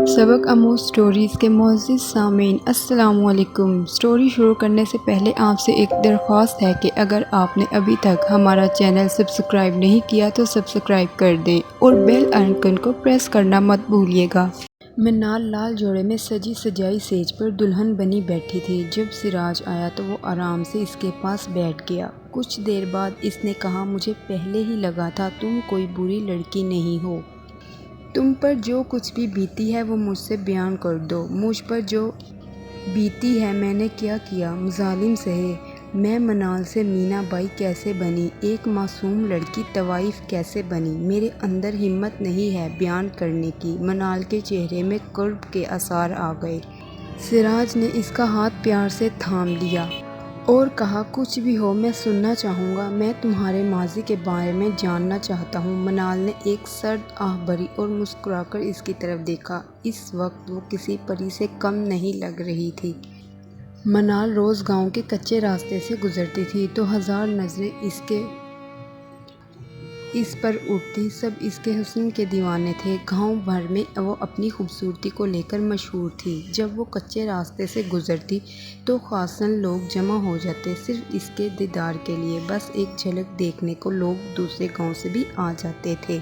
सबक आमोज़ स्टोरीज़ के मुअज़्ज़िज़ सामीन अस्सलामु अलैकुम। स्टोरी शुरू करने से पहले आपसे एक दरख्वास्त है कि अगर आपने अभी तक हमारा चैनल सब्सक्राइब नहीं किया तो सब्सक्राइब कर दें और बेल आइकन को प्रेस करना मत भूलिएगा। मनाल लाल जोड़े में सजी सजाई सेज पर दुल्हन बनी बैठी थी। जब सिराज आया तो वो आराम से इसके पास बैठ गया। कुछ देर बाद इसने कहा, मुझे पहले ही लगा था तुम कोई बुरी लड़की नहीं हो। तुम पर जो कुछ भी बीती है वो मुझसे बयान कर दो। मुझ पर जो बीती है मैंने क्या किया, मज़ालिम सहे। मैं मनाल से मीना बाई कैसे बनी, एक मासूम लड़की तवाइफ कैसे बनी। मेरे अंदर हिम्मत नहीं है बयान करने की। मनाल के चेहरे में कर्ब के आसार आ गए। सिराज ने इसका हाथ प्यार से थाम लिया और कहा, कुछ भी हो मैं सुनना चाहूँगा। मैं तुम्हारे माजी के बारे में जानना चाहता हूँ। मनाल ने एक सर्द आह भरी और मुस्कुराकर इसकी तरफ देखा। इस वक्त वो किसी परी से कम नहीं लग रही थी। मनाल रोज़ गांव के कच्चे रास्ते से गुजरती थी तो हजार नज़रें इस पर उठती। सब इसके हुस्न के दीवाने थे। गांव भर में वो अपनी खूबसूरती को लेकर मशहूर थी। जब वो कच्चे रास्ते से गुजरती तो खासन लोग जमा हो जाते सिर्फ इसके दीदार के लिए। बस एक झलक देखने को लोग दूसरे गांव से भी आ जाते थे।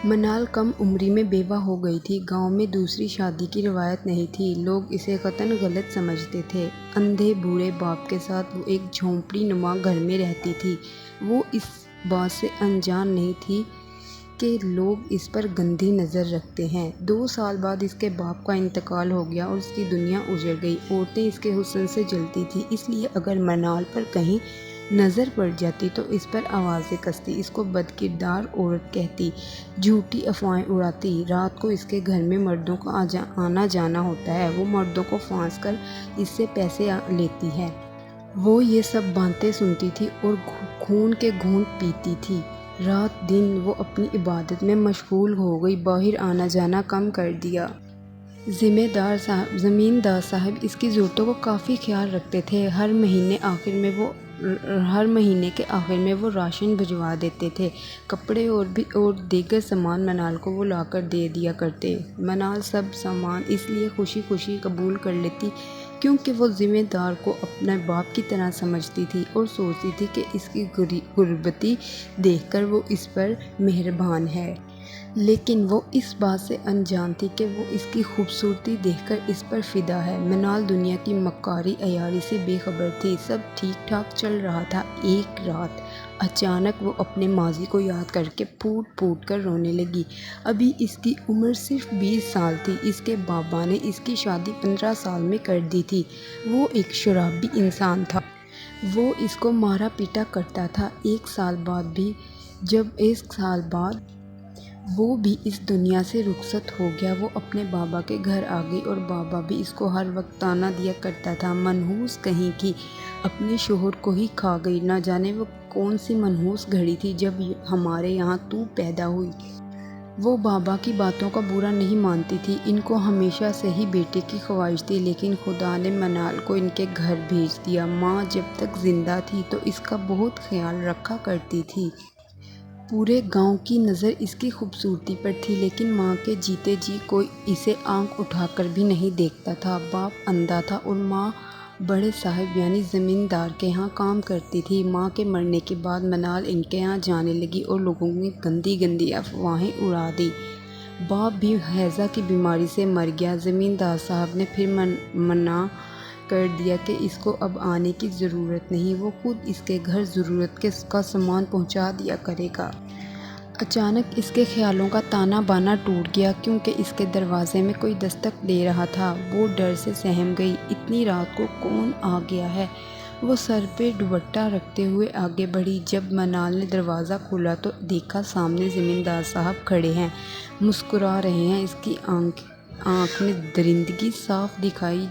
मनाल कम उम्री में बेवा हो गई थी। गांव में दूसरी शादी की रवायत नहीं थी। लोग इसे कतन गलत समझते थे। अंधे बूढ़े बाप के साथ वो एक झोंपड़ी नुमा घर में रहती थी। वो इस बात से अनजान नहीं थी कि लोग इस पर गंदी नज़र रखते हैं। 2 साल बाद इसके बाप का इंतकाल हो गया और उसकी दुनिया उजड़ गई। औरतें इसके हुस्न से जलती थी, इसलिए अगर मनाल पर कहीं नज़र पड़ जाती तो इस पर आवाज़ें कसती, इसको बदकिरदार औरत कहती, झूठी अफवाहें उड़ाती। रात को इसके घर में मर्दों का आना जाना होता है। वो मर्दों को फांस कर इससे पैसे लेती है। वो ये सब बातें सुनती थी और खून के घूंट पीती थी। रात दिन वो अपनी इबादत में मशगूल हो गई, बाहर आना जाना कम कर दिया। ज़मींदार साहब इसकी ज़रूरतों को काफ़ी ख्याल रखते थे। हर महीने के आखिर में वो राशन भिजवा देते थे। कपड़े और दीगर सामान मनाल को वो लाकर दे दिया करते। मनाल सब सामान इसलिए खुशी खुशी कबूल कर लेती क्योंकि वो ज़िम्मेदार को अपने बाप की तरह समझती थी और सोचती थी कि इसकी गुर्बती देखकर वो इस पर मेहरबान है। लेकिन वो इस बात से अनजान थी कि वो इसकी खूबसूरती देखकर इस पर फ़िदा है। मनाल दुनिया की मक्कारी अयारी से बेखबर थी। सब ठीक ठाक चल रहा था। एक रात अचानक वो अपने माजी को याद करके फूट फूट कर रोने लगी। अभी इसकी उम्र सिर्फ 20 साल थी। इसके बाबा ने इसकी शादी 15 साल में कर दी थी। वो एक शराबी इंसान था। वो इसको मारा पीटा करता था। एक साल बाद वो भी इस दुनिया से रुखसत हो गया। वो अपने बाबा के घर आ गई और बाबा भी इसको हर वक्त ताना दिया करता था, मनहूस कहीं की, अपने शोहर को ही खा गई। ना जाने वो कौन सी मनहूस घड़ी थी जब हमारे यहाँ तू पैदा हुई। वो बाबा की बातों का बुरा नहीं मानती थी। इनको हमेशा से ही बेटे की ख्वाहिश थी, लेकिन खुदा ने मनाल को इनके घर भेज दिया। माँ जब तक जिंदा थी तो इसका बहुत ख्याल रखा करती थी। पूरे गांव की नज़र इसकी खूबसूरती पर थी, लेकिन माँ के जीते जी कोई इसे आंख उठाकर भी नहीं देखता था। बाप अंधा था और माँ बड़े साहब यानी ज़मींदार के यहाँ काम करती थी। माँ के मरने के बाद मनाल इनके यहाँ जाने लगी और लोगों ने गंदी गंदी अफवाहें उड़ा दी। बाप भी हैज़ा की बीमारी से मर गया। ज़मींदार साहब ने फिर मना कर दिया कि इसको अब आने की ज़रूरत नहीं, वो खुद इसके घर ज़रूरत का सामान पहुंचा दिया करेगा। अचानक इसके ख्यालों का ताना बाना टूट गया क्योंकि इसके दरवाजे में कोई दस्तक दे रहा था। वो डर से सहम गई। इतनी रात को कौन आ गया है। वो सर पे दुपट्टा रखते हुए आगे बढ़ी। जब मनाल ने दरवाज़ा खोला तो देखा सामने ज़मींदार साहब खड़े हैं, मुस्कुरा रहे हैं। इसकी आँख में दरिंदगी साफ दिखाई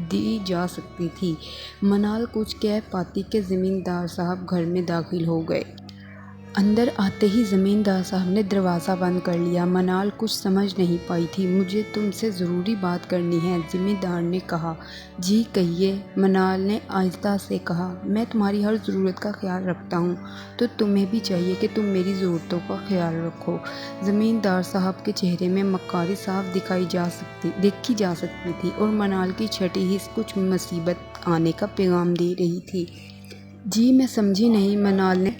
दी जा सकती थी। मनाल कुछ कह पाती कि ज़मींदार साहब घर में दाखिल हो गए। اندر آتے ہی زمیندار صاحب نے دروازہ بند کر لیا۔ منال کچھ سمجھ نہیں پائی تھی۔ مجھے تم سے ضروری بات کرنی ہے، زمیندار نے کہا۔ جی کہیے، منال نے آہستہ سے کہا۔ میں تمہاری ہر ضرورت کا خیال رکھتا ہوں، تو تمہیں بھی چاہیے کہ تم میری ضرورتوں کا خیال رکھو۔ زمیندار صاحب کے چہرے میں مکاری صاف دیکھی جا سکتی تھی اور منال کی چھٹی حس کچھ مصیبت آنے کا پیغام دے رہی تھی۔ جی میں سمجھی نہیں، منال نے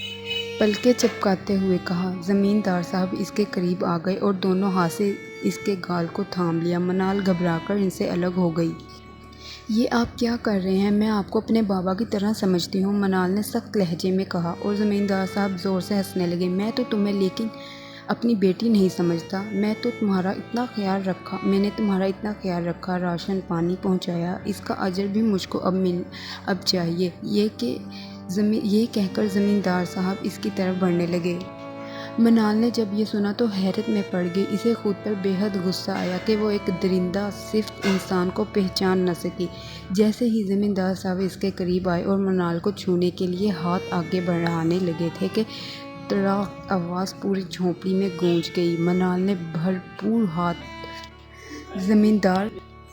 پلکیں چپکاتے ہوئے کہا۔ زمیندار صاحب اس کے قریب آ گئے اور دونوں ہاتھ سے اس کے گال کو تھام لیا۔ منال گھبرا کر ان سے الگ ہو گئی۔ یہ آپ کیا کر رہے ہیں؟ میں آپ کو اپنے بابا کی طرح سمجھتی ہوں، منال نے سخت لہجے میں کہا، اور زمیندار صاحب زور سے ہنسنے لگے۔ میں تو تمہیں لیکن اپنی بیٹی نہیں سمجھتا۔ میں نے تمہارا اتنا خیال رکھا، راشن پانی پہنچایا، اس کا اجر بھی مجھ کو اب چاہیے۔ یہ کہہ کر زمیندار صاحب اس کی طرف بڑھنے لگے۔ منال نے جب یہ سنا تو حیرت میں پڑ گئی۔ اسے خود پر بے حد غصہ آیا کہ وہ ایک درندہ صفت انسان کو پہچان نہ سکی۔ جیسے ہی زمیندار صاحب اس کے قریب آئے اور منال کو چھونے کے لیے ہاتھ آگے بڑھانے لگے تھے کہ تڑاک آواز پوری جھونپڑی میں گونج گئی۔ منال نے بھرپور ہاتھ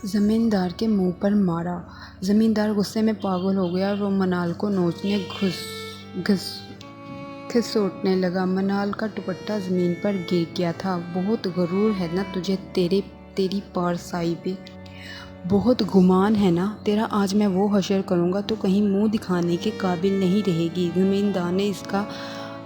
زمیندار کے منہ پر مارا۔ زمیندار غصے میں پاگل ہو گیا اور وہ منال کو نوچنے گھسوٹنے لگا۔ منال کا دوپٹہ زمین پر گر گیا تھا۔ بہت غرور ہے نا تجھے تیری پارسائی پہ؟ بہت گمان ہے نا تیرا؟ آج میں وہ حشر کروں گا تو کہیں منہ دکھانے کے قابل نہیں رہے گی۔ زمیندار نے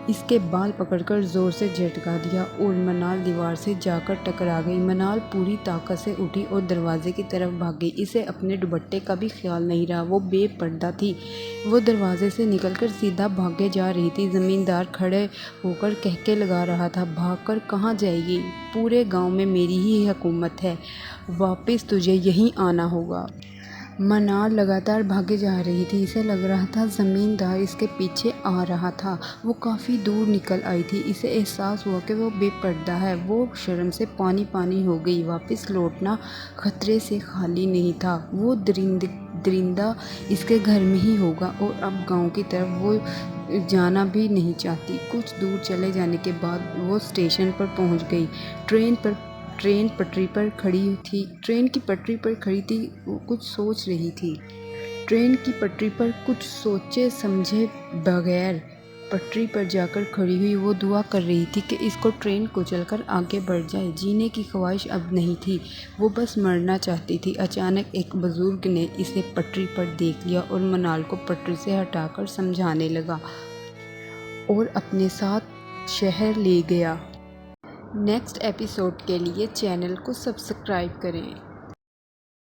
اس کے بال پکڑ کر زور سے جھٹکا دیا اور منال دیوار سے جا کر ٹکرا گئی۔ منال پوری طاقت سے اٹھی اور دروازے کی طرف بھاگ گئی۔ اسے اپنے دوپٹے کا بھی خیال نہیں رہا، وہ بے پردہ تھی۔ وہ دروازے سے نکل کر سیدھا بھاگے جا رہی تھی۔ زمیندار کھڑے ہو کر کہکے لگا رہا تھا، بھاگ کر کہاں جائے گی؟ پورے گاؤں میں میری ہی حکومت ہے، واپس تجھے یہیں آنا ہوگا۔ منال لگاتار بھاگے جا رہی تھی۔ اسے لگ رہا تھا زمیندار اس کے پیچھے آ رہا تھا۔ وہ کافی دور نکل آئی تھی۔ اسے احساس ہوا کہ وہ بے پردہ ہے۔ وہ شرم سے پانی پانی ہو گئی۔ واپس لوٹنا خطرے سے خالی نہیں تھا۔ وہ درندہ اس کے گھر میں ہی ہوگا اور اب گاؤں کی طرف وہ جانا بھی نہیں چاہتی۔ کچھ دور چلے جانے کے بعد وہ اسٹیشن پر پہنچ گئی۔ ٹرین کی پٹری پر کھڑی تھی، وہ کچھ سوچ رہی تھی۔ ٹرین کی پٹری پر کچھ سوچے سمجھے بغیر پٹری پر جا کر کھڑی ہوئی۔ وہ دعا کر رہی تھی کہ اس کو ٹرین کچل کر آگے بڑھ جائے۔ جینے کی خواہش اب نہیں تھی، وہ بس مرنا چاہتی تھی۔ اچانک ایک بزرگ نے اسے پٹری پر دیکھ لیا اور منال کو پٹری سے ہٹا کر سمجھانے لگا اور اپنے ساتھ شہر لے گیا۔ نیکسٹ ایپیسوڈ کے لیے چینل کو سبسکرائب کریں۔